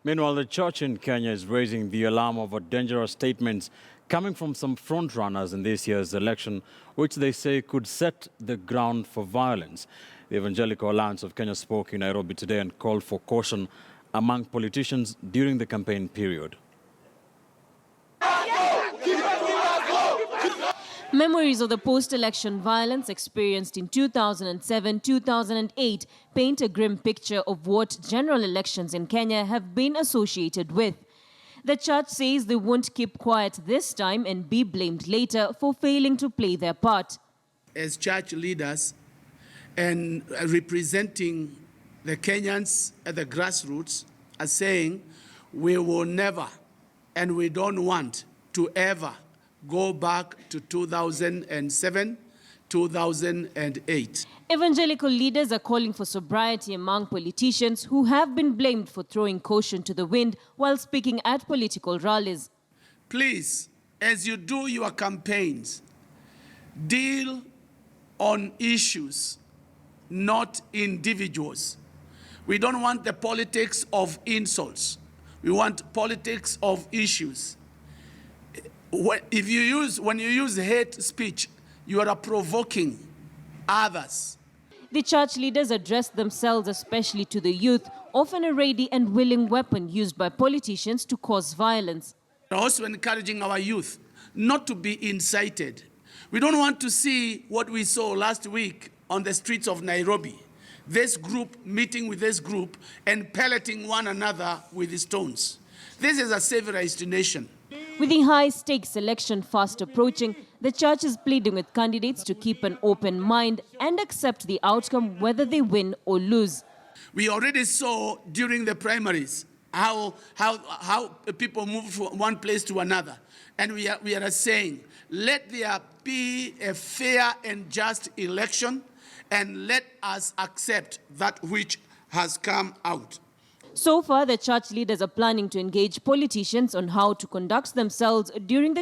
Meanwhile, the church in Kenya is raising the alarm over dangerous statements coming from some frontrunners in this year's election, which they say could set the ground for violence. The Evangelical Alliance of Kenya spoke in Nairobi today and called for caution among politicians during the campaign period. Memories of the post-election violence experienced in 2007-2008 paint a grim picture of what general elections in Kenya have been associated with. The church says they won't keep quiet this time and be blamed later for failing to play their part. As church leaders and representing the Kenyans at the grassroots are saying we will never and we don't want to ever go back to 2007, 2008. Evangelical leaders are calling for sobriety among politicians who have been blamed for throwing caution to the wind while speaking at political rallies. Please, as you do your campaigns, deal on issues, not individuals. We don't want the politics of insults. We want politics of issues. When you use hate speech, you are provoking others. The church leaders addressed themselves especially to the youth, often a ready and willing weapon used by politicians to cause violence. We're also encouraging our youth not to be incited. We don't want to see what we saw last week on the streets of Nairobi. This group meeting with this group and pelleting one another with stones. This is a civilized nation. With the high-stakes election fast approaching, the church is pleading with candidates to keep an open mind and accept the outcome whether they win or lose. We already saw during the primaries how people move from one place to another. And we are saying, let there be a fair and just election, and let us accept that which has come out. So far, the church leaders are planning to engage politicians on how to conduct themselves during the